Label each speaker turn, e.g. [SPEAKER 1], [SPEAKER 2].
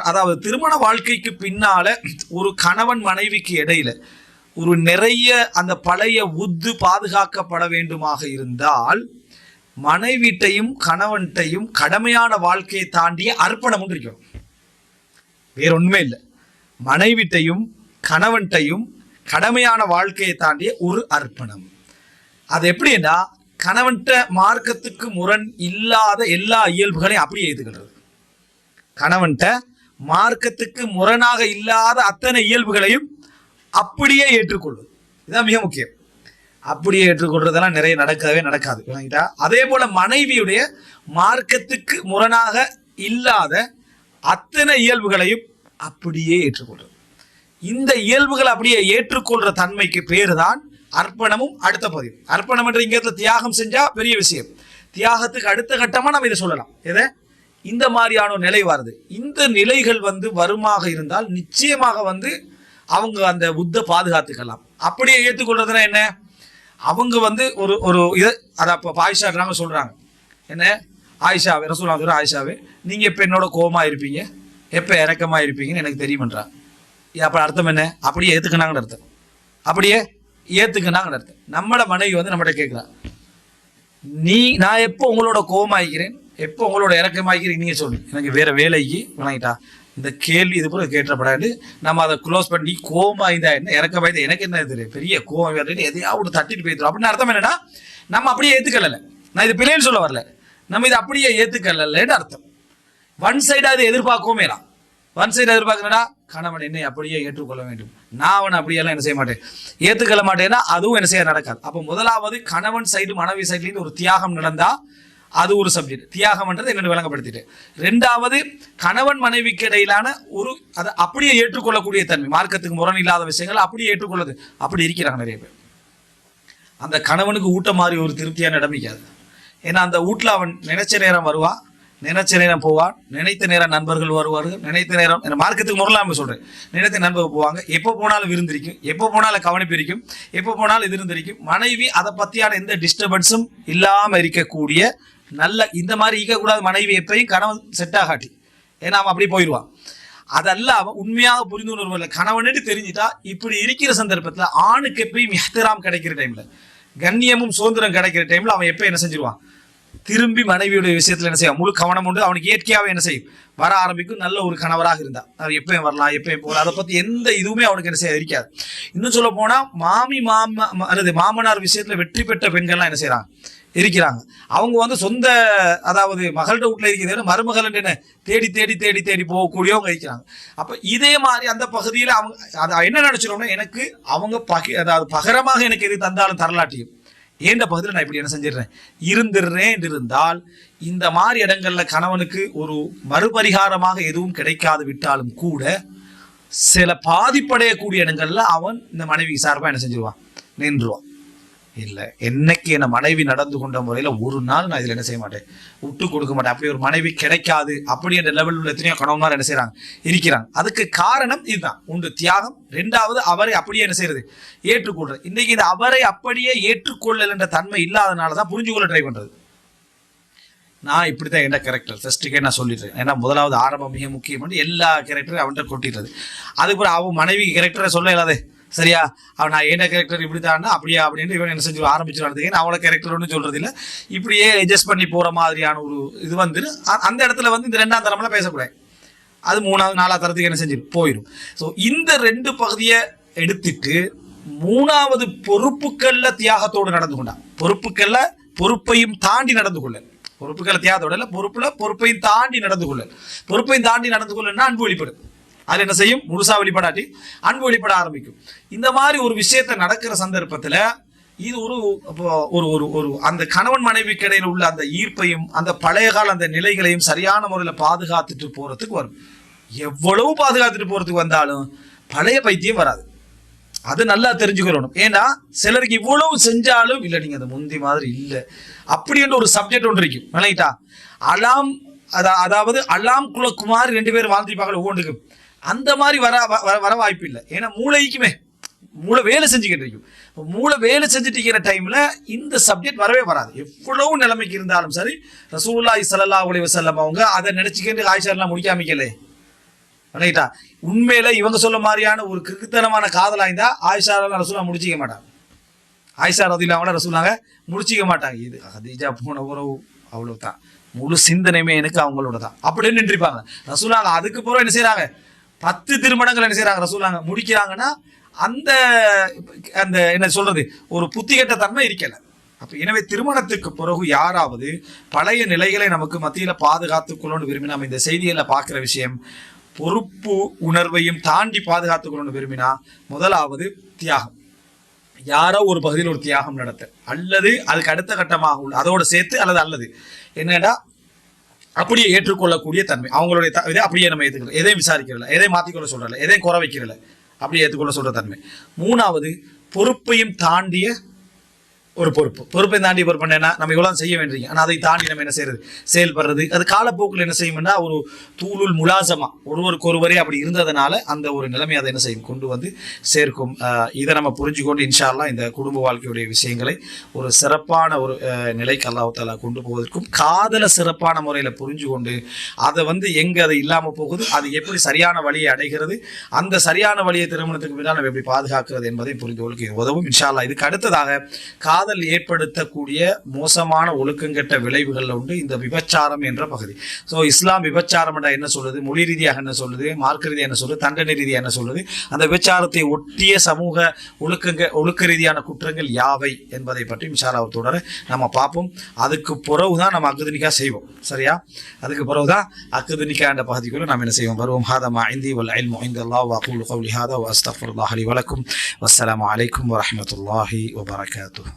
[SPEAKER 1] அதாவது திருமண வாழ்க்கைக்கு பின்னால ஒரு கணவன் மனைவிக்கு இடையில ஒரு நிறைய அந்த பழைய உத்து பாதுகாக்கப்பட வேண்டுமாக இருந்தால் மனைவிட்டையும் கணவன்கிட்டையும் கடமையான வாழ்க்கையை தாண்டிய அர்ப்பணம் ஒன்று இருக்கணும். வேற ஒண்ணுமே இல்லை. மனைவிட்டையும் கணவன்கிட்டையும் கடமையான வாழ்க்கையை தாண்டிய ஒரு அர்ப்பணம். அது எப்படின்னா கணவன்கிட்ட மார்க்கத்துக்கு முரண் இல்லாத எல்லா இயல்புகளையும் அப்படியே ஏற்றுக்கிறது. கணவன்கிட்ட மார்க்கத்துக்கு முரணாக இல்லாத அத்தனை இயல்புகளையும் அப்படியே ஏற்றுக்கொள்வது, இதுதான் மிக முக்கியம். அப்படியே ஏற்றுக்கொள்றதெல்லாம் நிறைய நடக்கவே நடக்காது. அதே போல மனைவியுடைய மார்க்கத்துக்கு முரணாக இல்லாத அத்தனை இயல்புகளையும் அப்படியே ஏற்றுக்கொள்றது. இந்த இயல்புகளை அப்படியே ஏற்றுக்கொள்ற தன்மைக்கு பேரு தான் அர்ப்பணமும் அடுத்த பதிவு. அர்ப்பணம் என்ற இங்க தியாகம் செஞ்சா பெரிய விஷயம். தியாகத்துக்கு அடுத்த கட்டமா நம்ம இதை சொல்லலாம். எதை இந்த மாதிரியான நிலை வருது. இந்த நிலைகள் வருமாக இருந்தால் நிச்சயமாக அவங்க அந்த புத்த பாதுகாத்துக்கலாம். அப்படியே ஏற்றுக்கொள்றதுன்னா என்ன, அவங்க ஒரு ஒரு இதை அதை அப்போ ஆயிஷா நாங்கள் சொல்றாங்க, என்ன ஆயிஷாவே ரசூலுல்லாஹி ஆயிஷாவே நீங்க எப்போ என்னோட கோபமா இருப்பீங்க, எப்போ இறக்கமா இருப்பீங்கன்னு எனக்கு தெரியுமன்றாங்க. அப்போ அர்த்தம் என்ன, அப்படியே ஏற்றுக்கினாங்கன்னு அர்த்தம். அப்படியே ஏற்றுக்கினாங்கன்னு அர்த்தம். நம்மளோட மனைவி நம்மகிட்ட கேட்குறா, நான் எப்போ உங்களோட கோபமாகிறேன், எப்போ உங்களோட இறக்கமாகிறேன் நீங்க சொல்லுங்க, எனக்கு வேற வேலைக்கு விளங்கிட்டா இந்த கேள்வி இது போல கேட்டப்படாது. நம்ம அதை க்ளோஸ் பண்ணி கோபமா இருந்தா என்ன, இறக்கமாயிருந்தா எனக்கு என்ன தெரியும், பெரிய கோபம் எதையாவது தட்டிட்டு போயிடும் அப்படின்னு அர்த்தம் என்னன்னா நம்ம அப்படியே ஏற்றுக்கல. நான் இது பிள்ளைன்னு சொல்ல வரல, நம்ம இதை அப்படியே ஏற்றுக்கலன்னு அர்த்தம். ஒன் சைடா இதை எதிர்பார்க்கவுமேலாம். ஒன் சைடு எதிர்பார்க்கறா கணவன் என்னை அப்படியே ஏற்றுக்கொள்ள வேண்டும், நான் அவனை அப்படியெல்லாம் என்ன செய்ய மாட்டேன், ஏற்றுக்கொள்ள மாட்டேன்னா அதுவும் என்ன செய்ய நடக்காது. அப்போ முதலாவது கணவன் சைடு மனைவி சைட்லேருந்து ஒரு தியாகம் நடந்தா அது ஒரு சப்ஜெக்ட். தியாகம்ன்றது என்னென்னு விளங்கப்படுத்திட்டு, ரெண்டாவது கணவன் மனைவிக்கு இடையிலான ஒரு அதை அப்படியே ஏற்றுக்கொள்ளக்கூடிய தன்மை, மார்க்கத்துக்கு முரண் இல்லாத விஷயங்கள் அப்படியே ஏற்றுக்கொள்ளுது. அப்படி இருக்கிறாங்க நிறைய பேர். அந்த கணவனுக்கு ஊட்ட மாதிரி ஒரு திருப்தியான இடமிக்காது. ஏன்னா அந்த வீட்டில் அவன் நினைச்ச நேரம் வருவான், நினைச்ச நேரம் போவான், நினைத்த நேரம் நண்பர்கள் வருவார்கள், நினைத்த நேரம் மார்க்கத்துக்கு முறையில்லாம சொல்றேன், நினைத்த நண்பர்கள் போவாங்க, எப்போ போனாலும் விருந்திருக்கும், எப்போ போனாலும் கவனிப்பு இருக்கும், எப்போ போனாலும் இது இருந்திருக்கும். மனைவி அதை பத்தியான எந்த டிஸ்டர்பன்ஸும் இல்லாம இருக்கக்கூடிய நல்ல இந்த மாதிரி இருக்கக்கூடாது மனைவி எப்பயும் கணவன் செட் ஆகாட்டி, ஏன்னா அவன் அப்படி போயிடுவான். அதெல்லாம் அவன் உண்மையாக புரிந்து கொண்டு கணவனுக்கு தெரிஞ்சுட்டா இப்படி இருக்கிற சந்தர்ப்பத்தில் ஆணுக்கு எப்பயும் இஹ்திராம் கிடைக்கிற டைம்ல, கண்ணியமும் சுதந்திரம் கிடைக்கிற டைம்ல அவன் எப்போ என்ன செஞ்சிருவான், திரும்பி மனைவியுடைய விஷயத்துல என்ன செய்யும், முழு கவனம் உண்டு. அவனுக்கு இயற்கையாவே என்ன செய்யும், வர ஆரம்பிக்கும். நல்ல ஒரு கணவராக இருந்தா அவன் எப்பயும் வரலாம், எப்பயும் போகலாம், அதை பத்தி எந்த இதுவுமே அவனுக்கு என்ன செய்ய இருக்காது. இன்னும் சொல்ல போனா அல்லது மாமனார் விஷயத்துல வெற்றி பெற்ற பெண்கள்லாம் என்ன செய்யறாங்க இருக்கிறாங்க. அவங்க சொந்த அதாவது மகள்கிட்ட வீட்டுல இருக்கிறத மருமகள் என்ன தேடி தேடி தேடி தேடி போகக்கூடியவங்க இருக்கிறாங்க. அப்ப இதே மாதிரி அந்த பகுதியில அவங்க அதை என்ன நினைச்சிருவோம்னா, எனக்கு அவங்க அதாவது பகரமாக எனக்கு எது தந்தாலும் தரலாட்டியும் ஏண்ட பகுதியில் நான் இப்படி என்ன செஞ்சிடறேன் இருந்துடுறேன் இருந்தால், இந்த மாதிரி இடங்கள்ல கணவனுக்கு ஒரு மறுபரிகாரமாக எதுவும் கிடைக்காது விட்டாலும் கூட சில பாதிப்படையக்கூடிய இடங்கள்ல அவன் இந்த மனைவி சார்பா என்ன செஞ்சிருவான், நின்றுவான். இல்லை என்னைக்கு என்ன மனைவி நடந்து கொண்ட முறையில் ஒரு நாள் நான் இதில் என்ன செய்ய மாட்டேன், விட்டு கொடுக்க மாட்டேன். அப்படி ஒரு மனைவி கிடைக்காது அப்படின்ற லெவலில் உள்ள எத்தனையோ கணவன்மார் என்ன செய்யறாங்க இருக்கிறாங்க. அதுக்கு காரணம் இதுதான், ஒன்று தியாகம், ரெண்டாவது அவரை அப்படியே என்ன செய்யறது ஏற்றுக்கொள்றது. இன்னைக்கு இந்த அவரை அப்படியே ஏற்றுக்கொள்ளல் என்ற தன்மை இல்லாதனாலதான் புரிஞ்சுக்கொள்ள ட்ரை பண்றது. நான் இப்படித்தான் என்ன கேரக்டர் ஃபர்ஸ்ட்டுக்கே நான் சொல்லிடுறேன். ஏன்னா முதலாவது ஆரம்பம் மிக முக்கியம், எல்லா கேரக்டரும் அவன்கிட்ட கொட்டிடுறது. அதுக்கப்புறம் அவன் மனைவி கேரக்டரை சொல்ல இல்லாதே சரியா, அவன் நான் என்ன கேரக்டர் இப்படித்தான்னா அப்படியா அப்படின்னு இவன் என்ன செஞ்சு ஆரம்பிச்சுட்டு அவளை கேரக்டர் ஒன்றும் சொல்றது இல்லை. இப்படியே அட்ஜஸ்ட் பண்ணி போற மாதிரியான ஒரு இது அந்த இடத்துல இந்த ரெண்டாம் தரம்லாம் பேசக்கூடாது. அது மூணாவது நாலாவது தரத்துக்கு என்ன செஞ்சு போயிடும். ஸோ இந்த ரெண்டு பகுதியை எடுத்துட்டு மூணாவது பொறுப்புகள்ல தியாகத்தோடு நடந்து கொண்டான். பொறுப்புகள்ல பொறுப்பையும் தாண்டி நடந்து கொள்ள, பொறுப்புகளை தியாகத்தோட இல்லை, பொறுப்பையும் தாண்டி நடந்து கொள்ள. பொறுப்பையும் தாண்டி நடந்து கொள்ளன்னா அன்பு வெளிப்படும். அது என்ன செய்யும், முழுசா வெளிப்படாட்டி அன்பு வெளிப்பட ஆரம்பிக்கும். இந்த மாதிரி ஒரு விஷயத்த நடக்கிற சந்தர்ப்பத்துல இது ஒரு ஒரு ஒரு அந்த கணவன் மனைவிக்கு இடையில உள்ள அந்த ஈர்ப்பையும் அந்த பழைய கால அந்த நிலைகளையும் சரியான முறையில பாதுகாத்துட்டு போறதுக்கு வரும். எவ்வளவு பாதுகாத்துட்டு போறதுக்கு வந்தாலும் பழைய பைத்தியம் வராது. அது நல்லா தெரிஞ்சுக்கணும். ஏன்னா சிலருக்கு இவ்வளவு செஞ்சாலும் இல்லை, நீங்க அந்த முந்தி மாதிரி இல்லை அப்படின்ற ஒரு சப்ஜெக்ட் ஒன்று இருக்கும். நினைட்டா அலாம் அதாவது அலாம் குலக்குமார் ரெண்டு பேரும் வாழ்ந்துருப்பாங்க ஒவ்வொன்றுக்கும். அந்த மாதிரி வர வாய்ப்பு இல்லை. ஏன்னா மூளைக்குமே மூளை வேலை செஞ்சுக்கிட்டு இருக்கும். மூளை வேலை செஞ்சுட்டு இருக்கிற டைம்ல இந்த சப்ஜெக்ட் வரவே வராது. எவ்வளவு நிலைமைக்கு இருந்தாலும் சரி, ரசூலுல்லாஹி ஸல்லல்லாஹு அலைஹி வஸல்லம் அவங்க அதை நினைச்சுக்கிட்டு ஆயிஷா எல்லாம் முடிக்காமிக்கலே ரைட்டா? உண்மையில இவங்க சொல்ல மாதிரியான ஒரு கிறுக்குத்தனமான காதலா இருந்தா ஆயிஷா ரசூலா முடிச்சிக்க மாட்டாங்க. ஆயிஷா ரதியல்லாஹு ரசூலாங்க முடிச்சிக்க மாட்டாங்க. இது ஹதீஜா போன உறவு அவ்வளவுதான், முழு சிந்தனையுமே எனக்கு அவங்களோட தான் அப்படின்னு நின்றுப்பாங்க. ரசூலாங்க அதுக்கு பிறகு என்ன செய்யறாங்க, 10 திருமணங்கள் என்ன செய்யறாங்க ரசூலாங்க முடிக்கிறாங்கன்னா அந்த அந்த என்ன சொல்றது ஒரு புத்திகட்ட தன்மை இருக்கல. அப்ப எனவே திருமணத்துக்கு பிறகு யாராவது பழைய நிலைகளை நமக்கு மத்தியில பாதுகாத்துக் கொள்ளணும்னு விரும்பினா, நம்ம இந்த செய்திகளை பார்க்கிற விஷயம் பொறுப்பு உணர்வையும் தாண்டி பாதுகாத்துக் கொள்ளணும்னு விரும்பினா முதலாவது தியாகம். யாரோ ஒரு பகுதியில் ஒரு தியாகம் நடத்த, அல்லது அதுக்கு அடுத்த கட்டமாக உள்ள அதோட சேர்த்து அல்லது என்னடா அப்படியே ஏற்றுக்கொள்ளக்கூடிய தன்மை, அவங்களுடைய இதை அப்படியே நம்ம ஏற்றுக்கல, எதையும் விசாரிக்கிறல, எதையும் மாற்றிக்கொள்ள சொல்றல, எதையும் குறை வைக்கிறல, அப்படியே ஏற்றுக்கொள்ள சொல்ற தன்மை. மூணாவது பொறுப்பையும் தாண்டிய ஒரு பொறுப்பை தாண்டி பொறுப்பு என்ன, நம்ம இவ்வளவு செய்ய வேண்டிய, ஆனால் அதை தாண்டி நம்ம என்ன செய்யறது செயல்படுறது. அது காலப்போக்கில் என்ன செய்யும்னா ஒரு தூளுல் முலாசமா ஒருவருக்கொருவரே அப்படி இருந்ததுனால அந்த ஒரு நிலைமை அதை என்ன செய்யும் கொண்டு வந்து சேர்க்கும். இதை நம்ம புரிஞ்சுக்கொண்டு இன்ஷா அல்லாஹ் இந்த குடும்ப வாழ்க்கையுடைய விஷயங்களை ஒரு சிறப்பான ஒரு நிலைக்கு அல்லாஹ் தஆலா கொண்டு போவதற்கும், காதலை சிறப்பான முறையில் புரிஞ்சு கொண்டு அதை எங்கே அது இல்லாமல் போகுது, அது எப்படி சரியான வழியை அடைகிறது, அந்த சரியான வழியை திருமணத்துக்கு பின்னால் நம்ம எப்படி பாதுகாக்கிறது என்பதை புரிந்து கொள்ளுக்கு உதவும் இன்ஷா அல்லாஹ். இதுக்கு அடுத்ததாக காதல் ஏற்படுத்தக்கூடிய மோசமான ஒழுக்கங்கெட்ட விளைவுகள் உண்டு இந்த விபச்சாரம் என்ற பகுதி. ஸோ இஸ்லாம் விபச்சாரம் என்ன சொல்லுது, மொழி ரீதியாக என்ன சொல்லுது, மார்க்க ரீதியாக என்ன சொல்லுது, தண்டனை ரீதியாக என்ன சொல்லுது, அந்த விபச்சாரத்தை ஒட்டிய சமூக ஒழுக்க ரீதியான குற்றங்கள் யாவை என்பதை பற்றி இன்ஷா அல்லாஹ் தொடர நம்ம பார்ப்போம். அதுக்கு பிறகுதான் நம்ம அக்குதுனிக்கா செய்வோம். சரியா? அதுக்கு பிறகுதான் அக்குதுனிக்கா என்ற பகுதிக்குள்ள நாம் என்ன செய்வோம் வருவோம். ஹாதா மா இந்தி வல் இல்மு இன்தல்லாஹ் வ அகூலு கௌலி ஹாதா வ அஸ்தக்ஃபிருல்லாஹ் லி வ லக்கும். வஸ்ஸலாமு அலைக்கும் வ ரஹ்மத்துல்லாஹி வ பரகாத்துஹு.